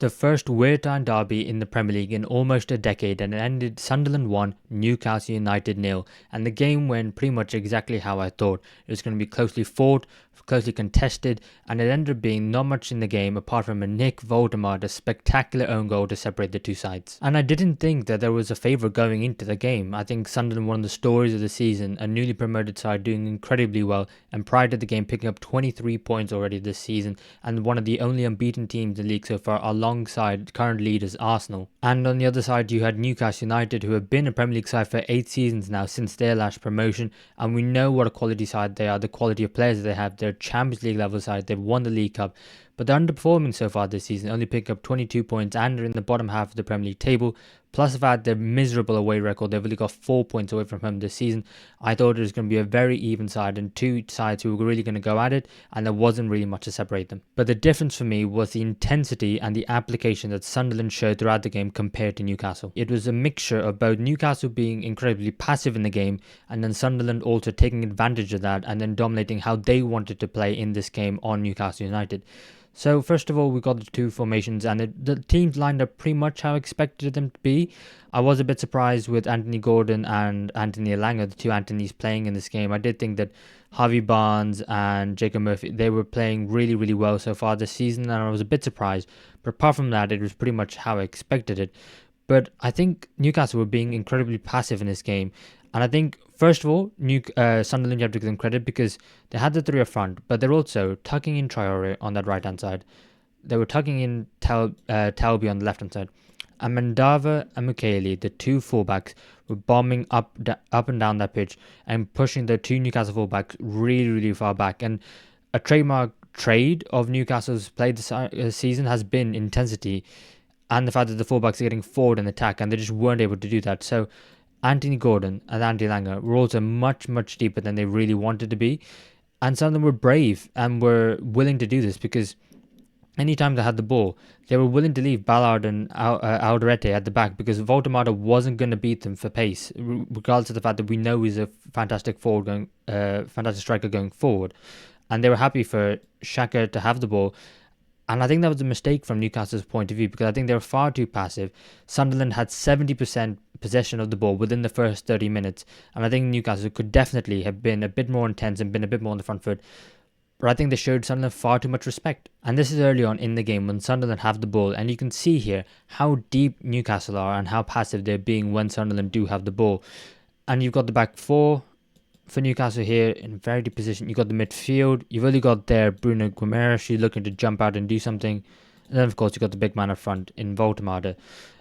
the first Wear-Tyne derby in the Premier League in almost a decade, and it ended Sunderland 1, Newcastle United 0. And the game went pretty much exactly how I thought. It was going to be closely fought, closely contested, and it ended up being not much in the game apart from a Nick Woltemade, a spectacular own goal to separate the two sides. And I didn't think that there was a favourite going into the game. I think Sunderland, one of the stories of the season, a newly promoted side doing incredibly well, and prior to the game picking up 23 points already this season, and one of the only unbeaten teams in the league so far, alongside current leaders Arsenal. And on the other side you had Newcastle United, who have been a Premier League side for 8 seasons now since their last promotion, and we know what a quality side they are, the quality of players they have. They're Champions League level side, they've won the League Cup, but they're underperforming so far this season, only pick up 22 points and are in the bottom half of the Premier League table. Plus the fact their miserable away record, they've only got 4 points away from home this season. I thought it was going to be a very even side and two sides who were really going to go at it, and there wasn't really much to separate them. But the difference for me was the intensity and the application that Sunderland showed throughout the game compared to Newcastle. It was a mixture of both Newcastle being incredibly passive in the game, and then Sunderland also taking advantage of that and then dominating how they wanted to play in this game on Newcastle United. So first of all, we got the two formations, and the teams lined up pretty much how I expected them to be. I was a bit surprised with Anthony Gordon and Anthony Elanga, the two Anthonys playing in this game. I did think that Harvey Barnes and Jacob Murphy, they were playing really, really well so far this season, and I was a bit surprised. But apart from that, it was pretty much how I expected it. But I think Newcastle were being incredibly passive in this game. And I think, first of all, Sunderland, you have to give them credit because they had the three up front, but they're also tucking in Traore on that right-hand side. They were tucking in Talby on the left-hand side. And Mandava and Mukiele, the two fullbacks, were bombing up and down that pitch and pushing the two Newcastle fullbacks really, really far back. And a trademark trade of Newcastle's play this season has been intensity and the fact that the fullbacks are getting forward in attack, and they just weren't able to do that. So Anthony Gordon and Andy Langer were also much, much deeper than they really wanted to be. And some of them were brave and were willing to do this because anytime they had the ball, they were willing to leave Ballard and Alderete at the back because Woltemade wasn't going to beat them for pace, regardless of the fact that we know he's a fantastic fantastic striker going forward. And they were happy for Xhaka to have the ball. And I think that was a mistake from Newcastle's point of view because I think they were far too passive. Sunderland had 70% possession of the ball within the first 30 minutes. And I think Newcastle could definitely have been a bit more intense and been a bit more on the front foot. But I think they showed Sunderland far too much respect. And this is early on in the game when Sunderland have the ball. And you can see here how deep Newcastle are and how passive they're being when Sunderland do have the ball. And you've got the back four for Newcastle here in very deep position. You've got the midfield. You've only got there Bruno Guimaraes. She's looking to jump out and do something. And then, of course, you've got the big man up front in Woltemade.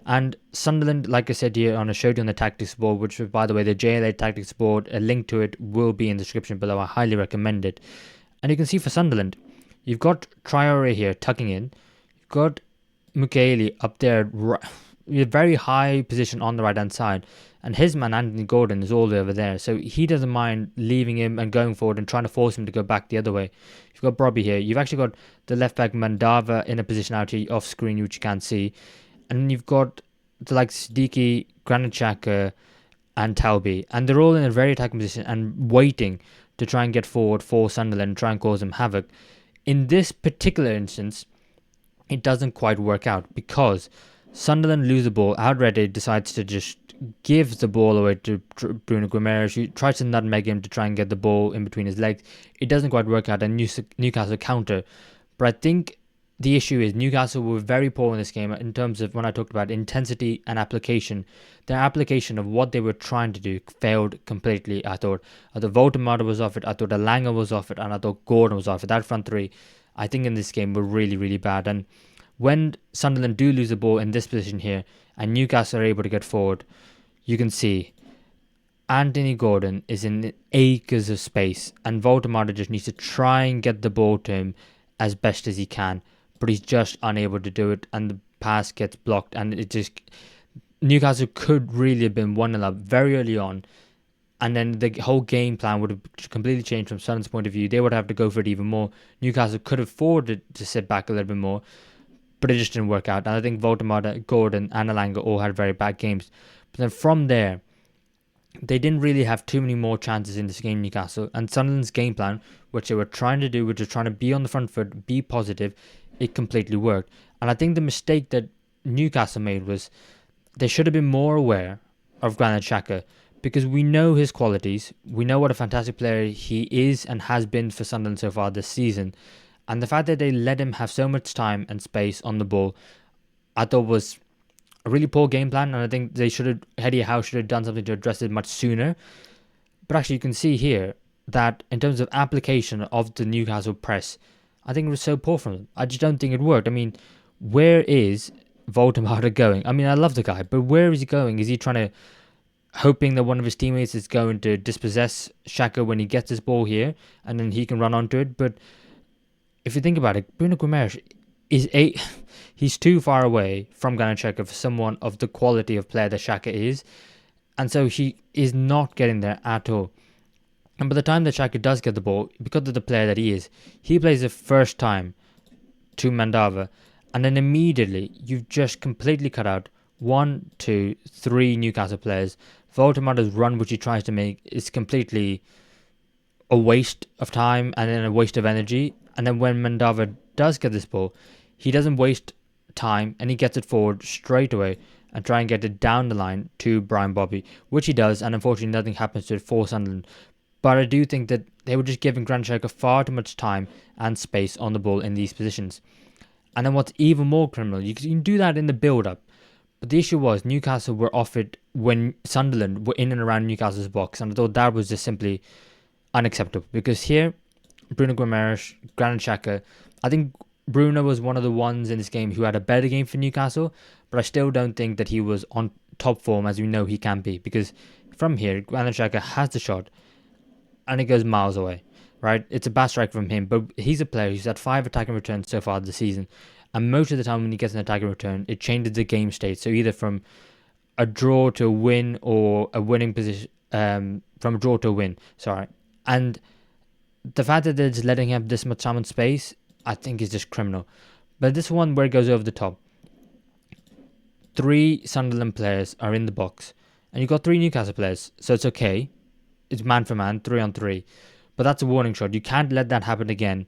And Sunderland, like I said here, I showed you on the Tactics Board, which, by the way, the JLA Tactics Board, a link to it will be in the description below. I highly recommend it. And you can see for Sunderland, you've got Traore here tucking in. You've got Mukiele up there, a very high position on the right-hand side. And his man, Anthony Gordon, is all the way over there. So he doesn't mind leaving him and going forward and trying to force him to go back the other way. You've got Brobby here. You've actually got the left-back Mandava in a position out here off screen, which you can't see. And you've got the likes Siddiqui, Granit Xhaka, and Talby. And they're all in a very attacking position and waiting to try and get forward for Sunderland and try and cause them havoc. In this particular instance, it doesn't quite work out because Sunderland lose the ball. Alderete decides to just gives the ball away to Bruno Guimaraes. He tries to nutmeg him to try and get the ball in between his legs. It doesn't quite work out, and Newcastle counter. But I think the issue is Newcastle were very poor in this game in terms of when I talked about intensity and application. Their application of what they were trying to do failed completely, I thought. I thought Woltemade was off it, I thought Elanga was off it, and I thought Gordon was off it. That front three, I think in this game were really, really bad. And when Sunderland do lose the ball in this position here, and Newcastle are able to get forward, you can see Anthony Gordon is in acres of space, and Woltemade just needs to try and get the ball to him as best as he can, but he's just unable to do it, and the pass gets blocked, and it just Newcastle could really have been 1-0 up very early on, and then the whole game plan would have completely changed from Sunderland's point of view. They would have to go for it even more. Newcastle could have afforded to sit back a little bit more, but it just didn't work out. And I think Woltemade, Gordon, and Elanga all had very bad games. But then from there, they didn't really have too many more chances in this game, Newcastle. And Sunderland's game plan, which they were trying to do, which was trying to be on the front foot, be positive, it completely worked. And I think the mistake that Newcastle made was they should have been more aware of Granit Xhaka, because we know his qualities. We know what a fantastic player he is and has been for Sunderland so far this season. And the fact that they let him have so much time and space on the ball, I thought was a really poor game plan. And I think Eddie Howe should have done something to address it much sooner. But actually, you can see here that in terms of application of the Newcastle press, I think it was so poor from them. I just don't think it worked. I mean, where is Voldemade going? I mean, I love the guy, but where is he going? Is he trying to, hoping that one of his teammates is going to dispossess Xhaka when he gets this ball here, and then he can run onto it? But if you think about it, Bruno Guimaraes is he's too far away from Granit Xhaka for someone of the quality of player that Xhaka is, and so he is not getting there at all. And by the time that Xhaka does get the ball, because of the player that he is, he plays the first time to Mandava, and then immediately you've just completely cut out 1, 2, 3 Newcastle players. Voldemade's run, which he tries to make, is completely a waste of time and then a waste of energy. And then when Mandava does get this ball, he doesn't waste time and he gets it forward straight away and try and get it down the line to Brian Bobby, which he does, and unfortunately nothing happens to it for Sunderland. But I do think that they were just giving Granit Xhaka far too much time and space on the ball in these positions. And then what's even more criminal, you can do that in the build-up. But the issue was Newcastle were offered when Sunderland were in and around Newcastle's box. And I thought that was just simply unacceptable. Because here, Bruno Guimaraes, Granit Xhaka, I think Bruno was one of the ones in this game who had a better game for Newcastle. But I still don't think that he was on top form as we know he can be. Because from here, Granit Xhaka has the shot and it goes miles away, right? It's a bad strike from him, but he's a player who's had 5 attacking returns so far this season, and most of the time when he gets an attacking return, it changes the game state. So either from a draw to a win or a winning position, from a draw to a win, sorry. And the fact that they're just letting him have this much time and space, I think is just criminal. But this one where it goes over the top. 3 Sunderland players are in the box, and you've got 3 Newcastle players, so it's okay. It's man for man, 3 on 3. But that's a warning shot. You can't let that happen again.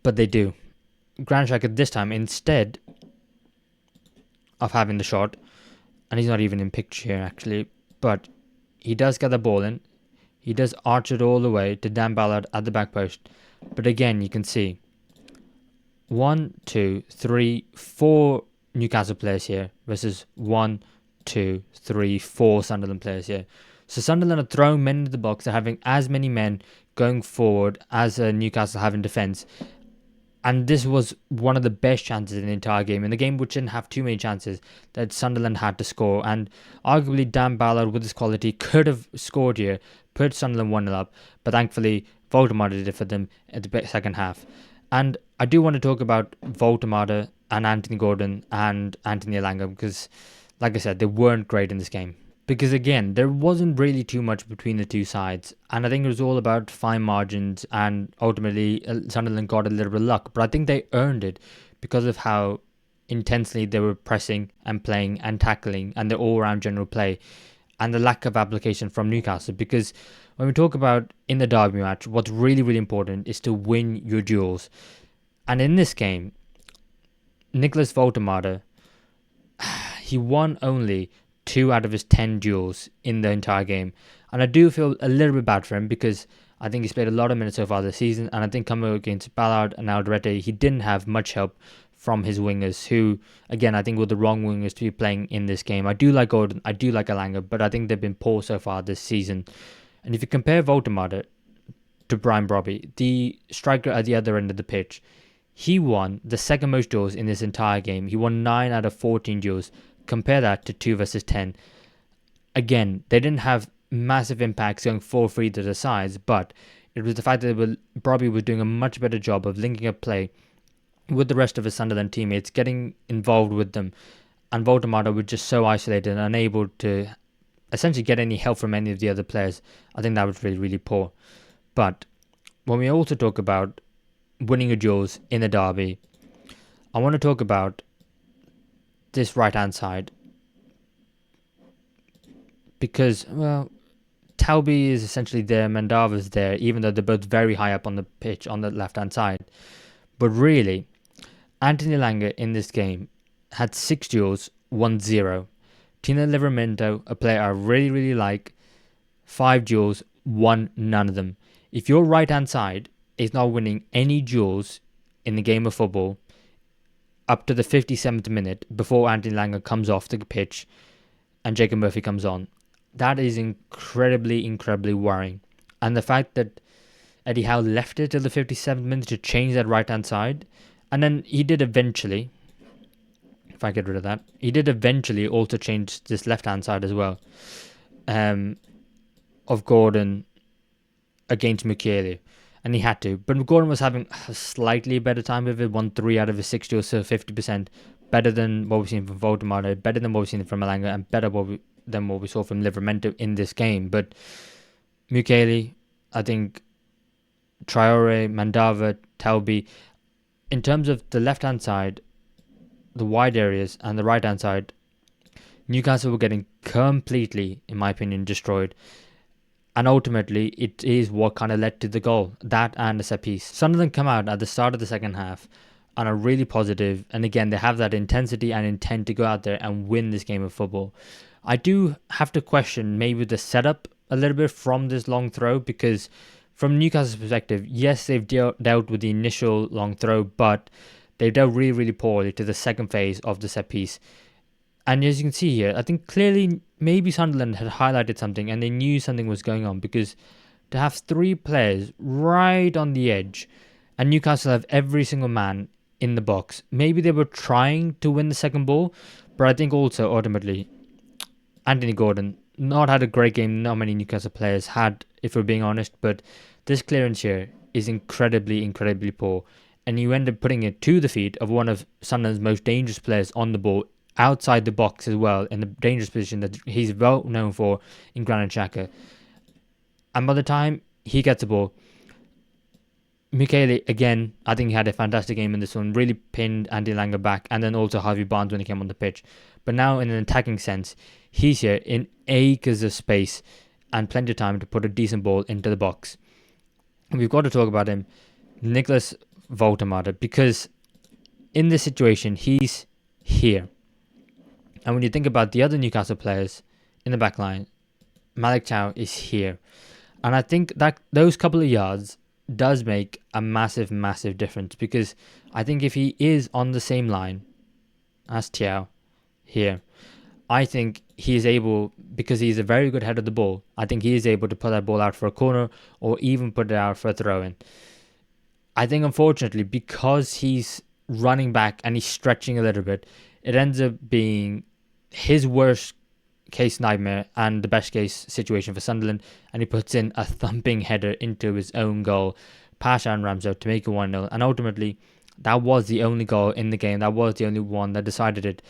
But they do. Granit Xhaka this time, instead of having the shot, and he's not even in picture here actually, but he does get the ball in. He does arch it all the way to Dan Ballard at the back post. But again, you can see 1, 2, 3, 4 Newcastle players here versus 1, 2, 3, 4 Sunderland players here. So Sunderland are throwing men into the box. They're having as many men going forward as Newcastle have in defence. And this was one of the best chances in the entire game. In the game which didn't have too many chances that Sunderland had to score. And arguably Dan Ballard with his quality could have scored here, put Sunderland 1-0 up. But thankfully Voldemade did it for them at the second half. And I do want to talk about Voldemade and Anthony Gordon and Anthony Elanga, because like I said, they weren't great in this game. Because again, there wasn't really too much between the two sides. And I think it was all about fine margins. And ultimately, Sunderland got a little bit of luck. But I think they earned it because of how intensely they were pressing and playing and tackling. And the all-round general play. And the lack of application from Newcastle. Because when we talk about in the derby match, what's really, really important is to win your duels. And in this game, Nicholas Voldemade, he won only 2 out of his 10 duels in the entire game. And I do feel a little bit bad for him because I think he's played a lot of minutes so far this season. And I think coming against Ballard and Alderete, he didn't have much help from his wingers, who, again, I think were the wrong wingers to be playing in this game. I do like Gordon, I do like Elanga, but I think they've been poor so far this season. And if you compare Voldemade to Brian Brobby, the striker at the other end of the pitch, he won the second most duels in this entire game. He won 9 out of 14 duels. Compare that to 2 versus 10. Again, they didn't have massive impacts going 4-3 to the sides, but it was the fact that Brobby was doing a much better job of linking up play with the rest of his Sunderland teammates, getting involved with them, and Voldemade was just so isolated and unable to essentially get any help from any of the other players. I think that was really, really poor. But when we also talk about winning your duels in the derby, I want to talk about this right-hand side, because, well, Talby is essentially there, Mandava's there, even though they're both very high up on the pitch on the left-hand side. But really, Anthony Elanga in this game had 6 duels, won 0. Tino Livramento, a player I really, really like, 5 duels, won none of them. If your right hand side is not winning any duels in the game of football up to the 57th minute before Anthony Elanga comes off the pitch and Jacob Murphy comes on, that is incredibly, incredibly worrying. And the fact that Eddie Howe left it till the 57th minute to change that right hand side, and then he did eventually, if I get rid of that, he did eventually also change this left hand side as well, of Gordon against Mukiele, and he had to. But Gordon was having a slightly better time with it, won 3 out of his 6 duels, so 50%, better than what we've seen from Woltemade, better than what we've seen from Elanga, and better than what we saw from Livramento in this game. But Mukiele, I think, Traore, Mandava, Talbi, in terms of the left-hand side, the wide areas, and the right-hand side, Newcastle were getting completely, in my opinion, destroyed. And ultimately, it is what kind of led to the goal. That and the set piece. Sunderland come out at the start of the second half and are really positive. And again, they have that intensity and intent to go out there and win this game of football. I do have to question maybe the setup a little bit from this long throw, because from Newcastle's perspective, yes, they've dealt with the initial long throw, but they've dealt really, really poorly to the second phase of the set piece. And as you can see here, I think clearly maybe Sunderland had highlighted something and they knew something was going on, because to have 3 players right on the edge and Newcastle have every single man in the box, maybe they were trying to win the second ball, but I think also ultimately Anthony Gordon not had a great game. Not many Newcastle players had, if we're being honest, but this clearance here is incredibly, incredibly poor. And you end up putting it to the feet of one of Sunderland's most dangerous players on the ball, outside the box as well, in the dangerous position that he's well known for in Granit Xhaka. And by the time he gets the ball, Mukiele, again, I think he had a fantastic game in this one, really pinned Andy Elanga back, and then also Harvey Barnes when he came on the pitch. But now in an attacking sense, he's here in acres of space and plenty of time to put a decent ball into the box. And we've got to talk about him, Nicholas Woltemade, because in this situation, he's here. And when you think about the other Newcastle players in the back line, Malik Chow is here. And I think that those couple of yards does make a massive, massive difference, because I think if he is on the same line as Chow here, I think he is able, because he's a very good head of the ball, I think he is able to put that ball out for a corner or even put it out for a throw-in. I think unfortunately, because he's running back and he's stretching a little bit, it ends up being his worst case nightmare and the best case situation for Sunderland, and he puts in a thumping header into his own goal past Aaron Ramsdale to make it 1-0, and ultimately that was the only goal in the game. That was the only one that decided it.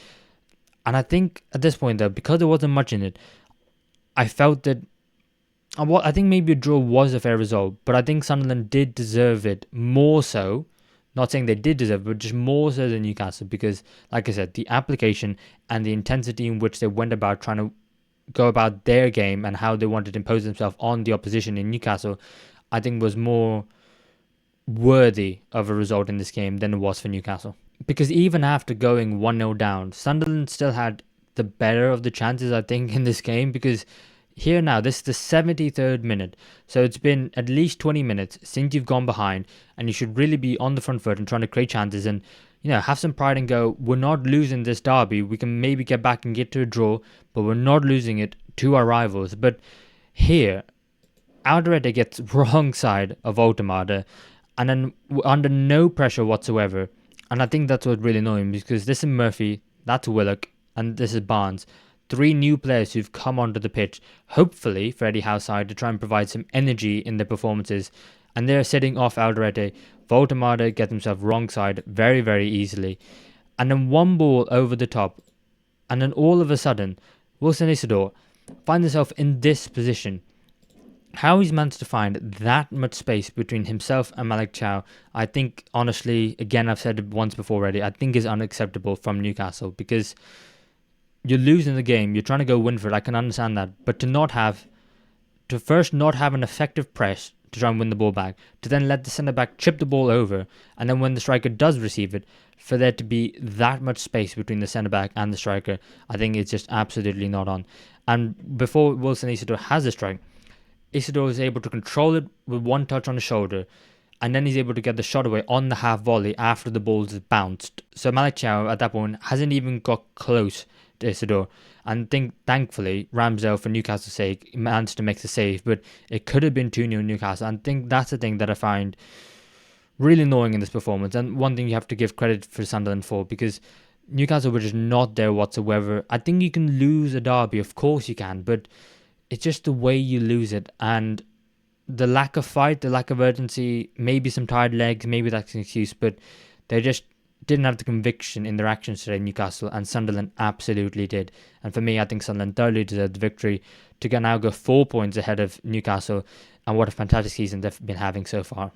And I think at this point though, because there wasn't much in it, I felt that I think maybe a draw was a fair result, but I think Sunderland did deserve it more so. Not saying they did deserve it, but just more so than Newcastle, because, like I said, the application and the intensity in which they went about trying to go about their game and how they wanted to impose themselves on the opposition in Newcastle, I think was more worthy of a result in this game than it was for Newcastle. Because even after going 1-0 down, Sunderland still had the better of the chances, I think, in this game, because here now, this is the 73rd minute, so it's been at least 20 minutes since you've gone behind, and you should really be on the front foot and trying to create chances and, you know, have some pride and go, we're not losing this derby, we can maybe get back and get to a draw, but we're not losing it to our rivals. But here, Alderete gets wrong side of Woltemade, and then under no pressure whatsoever, and I think that's what's really annoying, because this is Murphy, that's Willock, and this is Barnes. 3 new players who've come onto the pitch, hopefully for Eddie Howe's side, to try and provide some energy in their performances. And they're sitting off Alderete. Woltemade gets himself wrong side very, very easily. And then one ball over the top. And then all of a sudden, Wilson Isidore finds himself in this position. How he's managed to find that much space between himself and Malik Chow, I think, honestly, again, I've said it once before already, I think is unacceptable from Newcastle, because you're losing the game, you're trying to go win for it, I can understand that, but to first not have an effective press to try and win the ball back, to then let the centre-back chip the ball over, and then when the striker does receive it, for there to be that much space between the centre back and the striker, I think it's just absolutely not on. And before Wilson Isidore has a strike, Isidore is able to control it with one touch on the shoulder, and then he's able to get the shot away on the half volley after the ball is bounced. So Malik Chow at that point hasn't even got close to Isidore. And thankfully, Ramsdale, for Newcastle's sake, managed to make the save, but it could have been 2-0 Newcastle. And I think that's the thing that I find really annoying in this performance, and one thing you have to give credit for Sunderland for, because Newcastle were just not there whatsoever. I think you can lose a derby, of course you can, but it's just the way you lose it, and the lack of fight, the lack of urgency, maybe some tired legs, maybe that's an excuse, but they just didn't have the conviction in their actions today, Newcastle, and Sunderland absolutely did. And for me, I think Sunderland thoroughly deserved the victory to now go 4 points ahead of Newcastle, and what a fantastic season they've been having so far.